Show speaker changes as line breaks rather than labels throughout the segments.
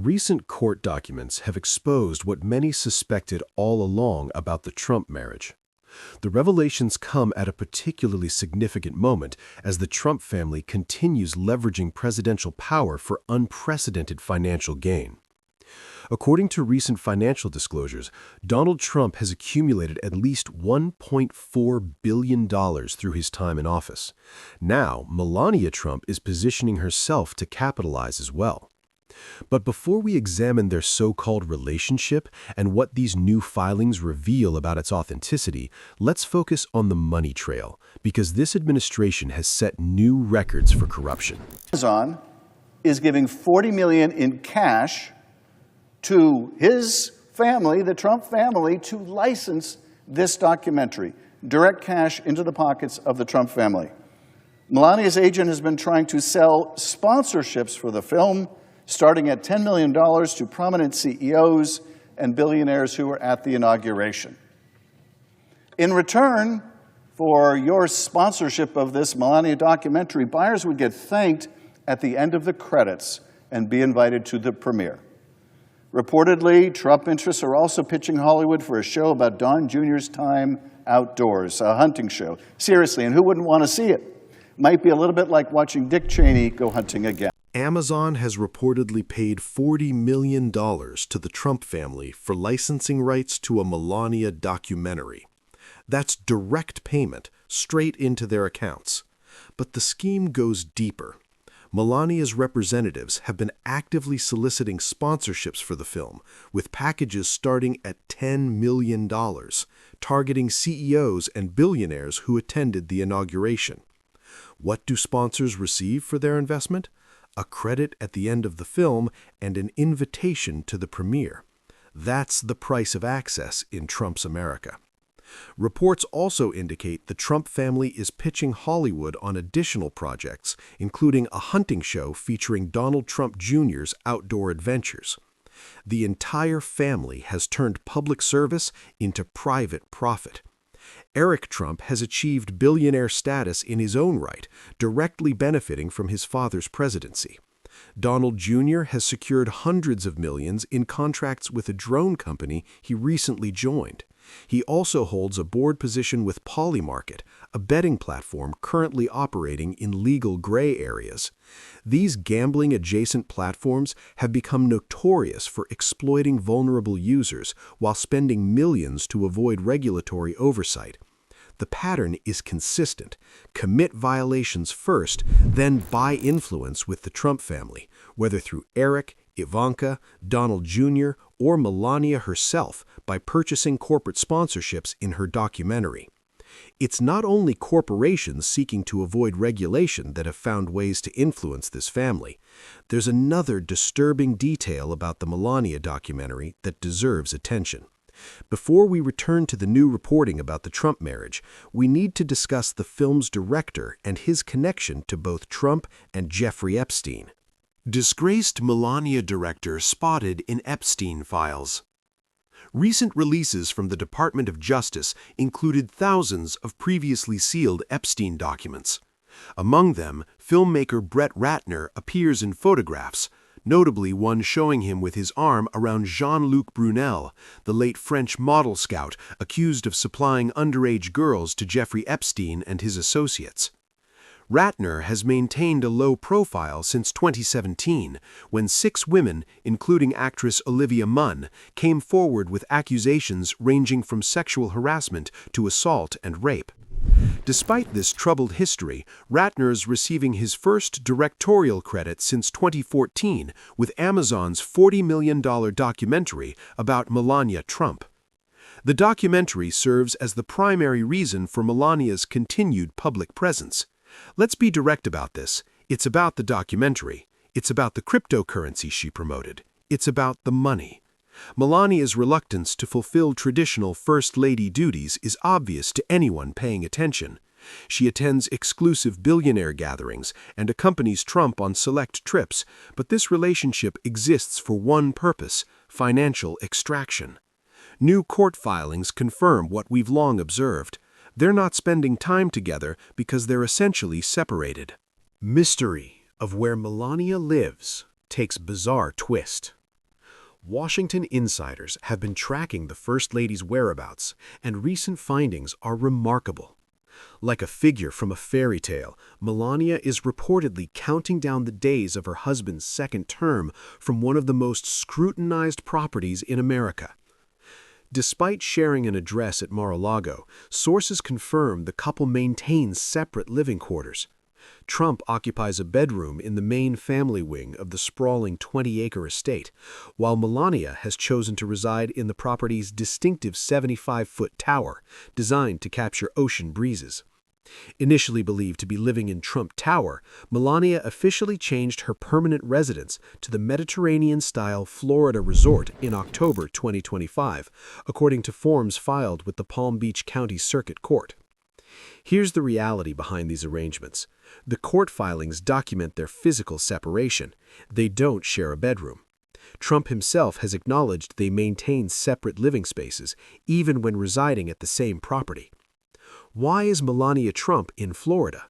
Recent court documents have exposed what many suspected all along about the Trump marriage. The revelations come at a particularly significant moment as the Trump family continues leveraging presidential power for unprecedented financial gain. According to recent financial disclosures, Donald Trump has accumulated at least $1.4 billion through his time in office. Now, Melania Trump is positioning herself to capitalize as well. But before we examine their so-called relationship and what these new filings reveal about its authenticity, let's focus on the money trail, because this administration has set new records for corruption.
Amazon is giving $40 million in cash to his family, the Trump family, to license this documentary. Direct cash into the pockets of the Trump family. Melania's agent has been trying to sell sponsorships for the film, starting at $10 million to prominent CEOs and billionaires who were at the inauguration. In return for your sponsorship of this Melania documentary, buyers would get thanked at the end of the credits and be invited to the premiere. Reportedly, Trump interests are also pitching Hollywood for a show about Don Jr.'s time outdoors, a hunting show. Seriously, and who wouldn't want to see it? Might be a little bit like watching Dick Cheney go hunting again.
Amazon has reportedly paid $40 million to the Trump family for licensing rights to a Melania documentary. That's direct payment straight into their accounts. But the scheme goes deeper. Melania's representatives have been actively soliciting sponsorships for the film, with packages starting at $10 million, targeting CEOs and billionaires who attended the inauguration. What do sponsors receive for their investment? A credit at the end of the film and an invitation to the premiere. That's the price of access in Trump's America. Reports also indicate the Trump family is pitching Hollywood on additional projects, including a hunting show featuring Donald Trump Jr.'s outdoor adventures. The entire family has turned public service into private profit. Eric Trump has achieved billionaire status in his own right, directly benefiting from his father's presidency. Donald Jr. has secured hundreds of millions in contracts with a drone company he recently joined. He also holds a board position with Polymarket, a betting platform currently operating in legal gray areas. These gambling-adjacent platforms have become notorious for exploiting vulnerable users while spending millions to avoid regulatory oversight. The pattern is consistent. Commit violations first, then buy influence with the Trump family, whether through Eric, Ivanka, Donald Jr., or Melania herself by purchasing corporate sponsorships in her documentary. It's not only corporations seeking to avoid regulation that have found ways to influence this family. There's another disturbing detail about the Melania documentary that deserves attention. Before we return to the new reporting about the Trump marriage, we need to discuss the film's director and his connection to both Trump and Jeffrey Epstein. Disgraced Melania director spotted in Epstein files. Recent releases from the Department of Justice included thousands of previously sealed Epstein documents. Among them, filmmaker Brett Ratner appears in photographs, notably one showing him with his arm around Jean-Luc Brunel, the late French model scout accused of supplying underage girls to Jeffrey Epstein and his associates. Ratner has maintained a low profile since 2017, when 6 women, including actress Olivia Munn, came forward with accusations ranging from sexual harassment to assault and rape. Despite this troubled history, Ratner's receiving his first directorial credit since 2014 with Amazon's $40 million documentary about Melania Trump. The documentary serves as the primary reason for Melania's continued public presence. Let's be direct about this. It's about the documentary. It's about the cryptocurrency she promoted. It's about the money. Melania's reluctance to fulfill traditional First Lady duties is obvious to anyone paying attention. She attends exclusive billionaire gatherings and accompanies Trump on select trips, but this relationship exists for one purpose: financial extraction. New court filings confirm what we've long observed. They're not spending time together because they're essentially separated. Mystery of where Melania lives takes bizarre twist. Washington insiders have been tracking the First Lady's whereabouts, and recent findings are remarkable. Like a figure from a fairy tale, Melania is reportedly counting down the days of her husband's second term from one of the most scrutinized properties in America. Despite sharing an address at Mar-a-Lago, sources confirm the couple maintains separate living quarters. Trump occupies a bedroom in the main family wing of the sprawling 20-acre estate, while Melania has chosen to reside in the property's distinctive 75-foot tower, designed to capture ocean breezes. Initially believed to be living in Trump Tower, Melania officially changed her permanent residence to the Mediterranean-style Florida resort in October 2025, according to forms filed with the Palm Beach County Circuit Court. Here's the reality behind these arrangements. The court filings document their physical separation. They don't share a bedroom. Trump himself has acknowledged they maintain separate living spaces, even when residing at the same property. Why is Melania Trump in Florida?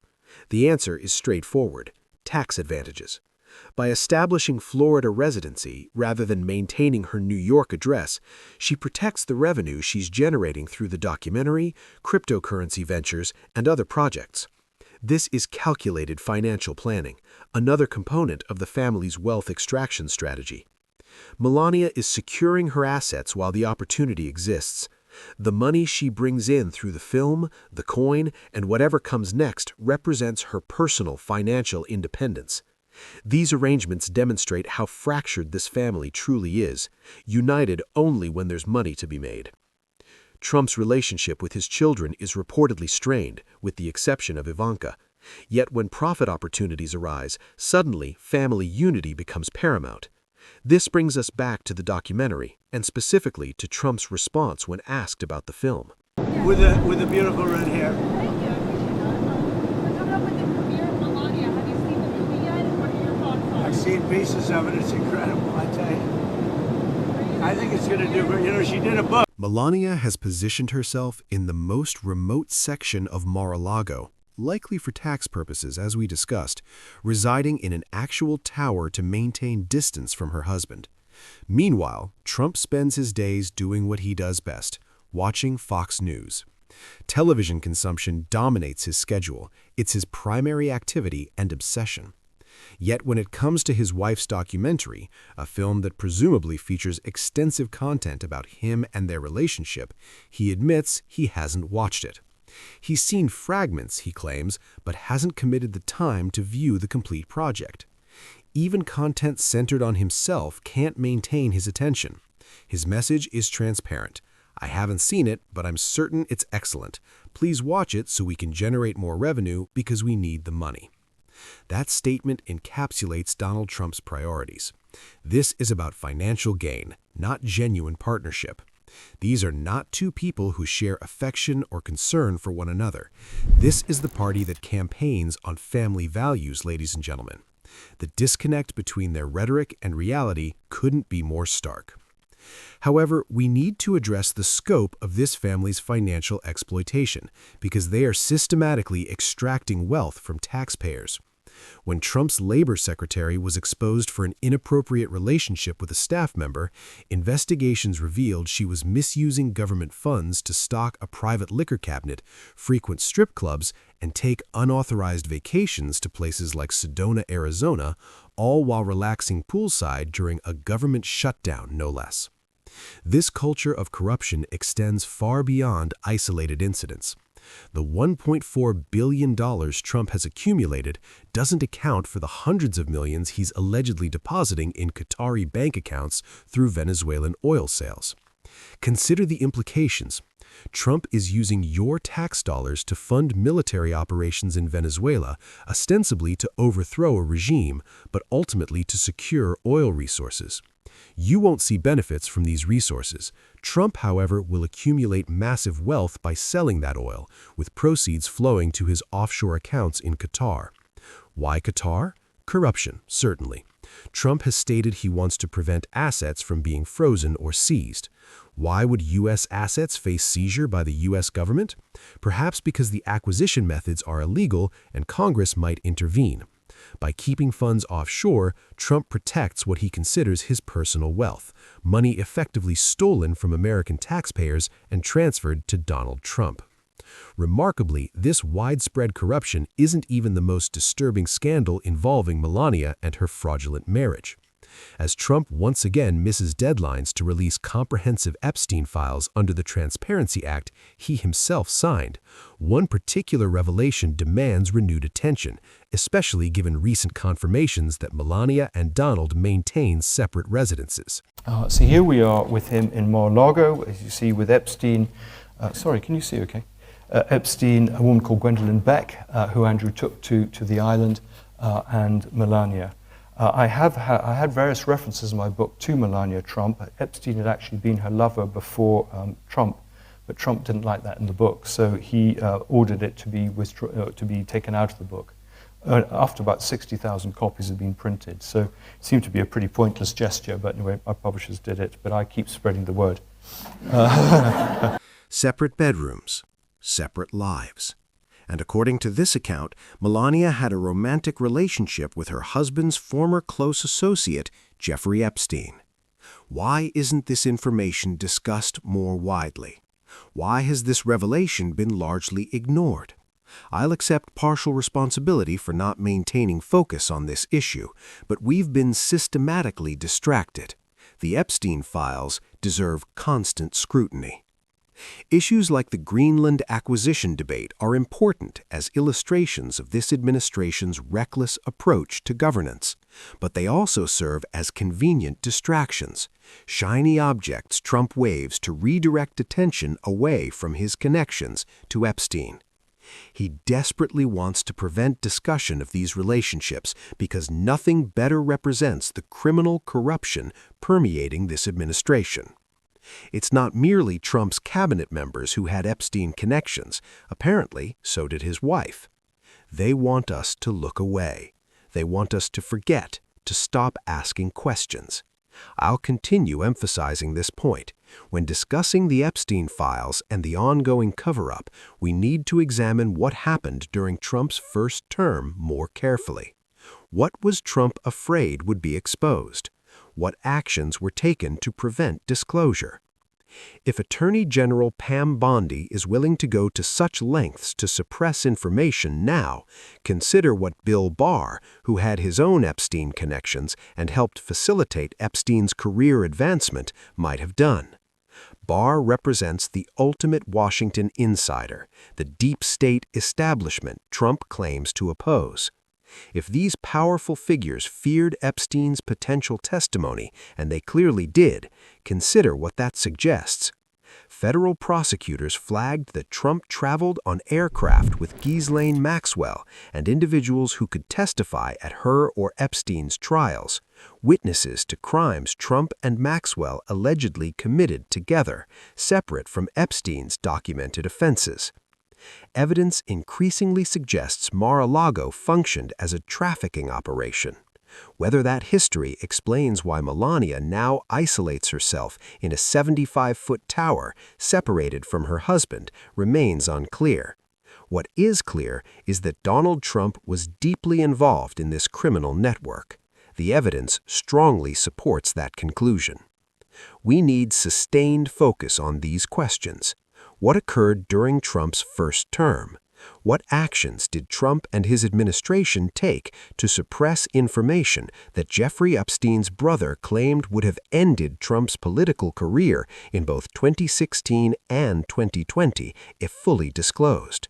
The answer is straightforward: tax advantages. By establishing Florida residency rather than maintaining her New York address, she protects the revenue she's generating through the documentary, cryptocurrency ventures, and other projects. This is calculated financial planning, another component of the family's wealth extraction strategy. Melania is securing her assets while the opportunity exists. The money she brings in through the film, the coin, and whatever comes next represents her personal financial independence. These arrangements demonstrate how fractured this family truly is, united only when there's money to be made. Trump's relationship with his children is reportedly strained, with the exception of Ivanka. Yet when profit opportunities arise, suddenly family unity becomes paramount. This brings us back to the documentary, and specifically to Trump's response when asked about the film.
With the beautiful red hair.
Thank you, I appreciate that. Coming up with the premiere of Melania, have you seen the movie yet? What are your thoughts on it?
I've seen pieces of it. It's incredible, I tell you. I think it's going to do great. She did a book.
Melania has positioned herself in the most remote section of Mar-a-Lago, likely for tax purposes, as we discussed, residing in an actual tower to maintain distance from her husband. Meanwhile, Trump spends his days doing what he does best: watching Fox News. Television consumption dominates his schedule. It's his primary activity and obsession. Yet when it comes to his wife's documentary, a film that presumably features extensive content about him and their relationship, he admits he hasn't watched it. He's seen fragments, he claims, but hasn't committed the time to view the complete project. Even content centered on himself can't maintain his attention. His message is transparent: "I haven't seen it, but I'm certain it's excellent. Please watch it so we can generate more revenue because we need the money." That statement encapsulates Donald Trump's priorities. This is about financial gain, not genuine partnership. These are not two people who share affection or concern for one another. This is the party that campaigns on family values, ladies and gentlemen. The disconnect between their rhetoric and reality couldn't be more stark. However, we need to address the scope of this family's financial exploitation, because they are systematically extracting wealth from taxpayers. When Trump's labor secretary was exposed for an inappropriate relationship with a staff member, investigations revealed she was misusing government funds to stock a private liquor cabinet, frequent strip clubs, and take unauthorized vacations to places like Sedona, Arizona, all while relaxing poolside during a government shutdown, no less. This culture of corruption extends far beyond isolated incidents. The $1.4 billion Trump has accumulated doesn't account for the hundreds of millions he's allegedly depositing in Qatari bank accounts through Venezuelan oil sales. Consider the implications. Trump is using your tax dollars to fund military operations in Venezuela, ostensibly to overthrow a regime, but ultimately to secure oil resources. You won't see benefits from these resources. Trump, however, will accumulate massive wealth by selling that oil, with proceeds flowing to his offshore accounts in Qatar. Why Qatar? Corruption, certainly. Trump has stated he wants to prevent assets from being frozen or seized. Why would U.S. assets face seizure by the U.S. government? Perhaps because the acquisition methods are illegal and Congress might intervene. By keeping funds offshore, Trump protects what he considers his personal wealth, money effectively stolen from American taxpayers and transferred to Donald Trump. Remarkably, this widespread corruption isn't even the most disturbing scandal involving Melania and her fraudulent marriage. As Trump once again misses deadlines to release comprehensive Epstein files under the Transparency Act he himself signed, one particular revelation demands renewed attention, especially given recent confirmations that Melania and Donald maintain separate residences.
So here we are with him in Mar-a-Lago, as you see with Epstein. Sorry, can you see okay? Epstein, a woman called Gwendolyn Beck, who Andrew took to the island, and Melania. I had various references in my book to Melania Trump. Epstein had actually been her lover before Trump, but Trump didn't like that in the book, so he ordered it to be taken out of the book after about 60,000 copies had been printed. So it seemed to be a pretty pointless gesture, but anyway, our publishers did it, but I keep spreading the word.
Separate bedrooms, separate lives. And according to this account, Melania had a romantic relationship with her husband's former close associate, Jeffrey Epstein. Why isn't this information discussed more widely? Why has this revelation been largely ignored? I'll accept partial responsibility for not maintaining focus on this issue, but we've been systematically distracted. The Epstein files deserve constant scrutiny. Issues like the Greenland acquisition debate are important as illustrations of this administration's reckless approach to governance, but they also serve as convenient distractions, shiny objects Trump waves to redirect attention away from his connections to Epstein. He desperately wants to prevent discussion of these relationships because nothing better represents the criminal corruption permeating this administration. It's not merely Trump's cabinet members who had Epstein connections. Apparently, so did his wife. They want us to look away. They want us to forget, to stop asking questions. I'll continue emphasizing this point. When discussing the Epstein files and the ongoing cover-up, we need to examine what happened during Trump's first term more carefully. What was Trump afraid would be exposed? What actions were taken to prevent disclosure? If Attorney General Pam Bondi is willing to go to such lengths to suppress information now, consider what Bill Barr, who had his own Epstein connections and helped facilitate Epstein's career advancement, might have done. Barr represents the ultimate Washington insider, the deep state establishment Trump claims to oppose. If these powerful figures feared Epstein's potential testimony, and they clearly did, consider what that suggests. Federal prosecutors flagged that Trump traveled on aircraft with Ghislaine Maxwell and individuals who could testify at her or Epstein's trials, witnesses to crimes Trump and Maxwell allegedly committed together, separate from Epstein's documented offenses. Evidence increasingly suggests Mar-a-Lago functioned as a trafficking operation. Whether that history explains why Melania now isolates herself in a 75-foot tower separated from her husband remains unclear. What is clear is that Donald Trump was deeply involved in this criminal network. The evidence strongly supports that conclusion. We need sustained focus on these questions. What occurred during Trump's first term? What actions did Trump and his administration take to suppress information that Jeffrey Epstein's brother claimed would have ended Trump's political career in both 2016 and 2020 if fully disclosed?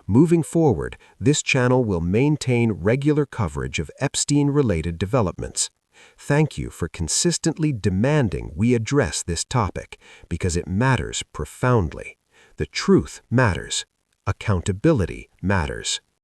Moving forward, this channel will maintain regular coverage of Epstein-related developments. Thank you for consistently demanding we address this topic because it matters profoundly. The truth matters. Accountability matters.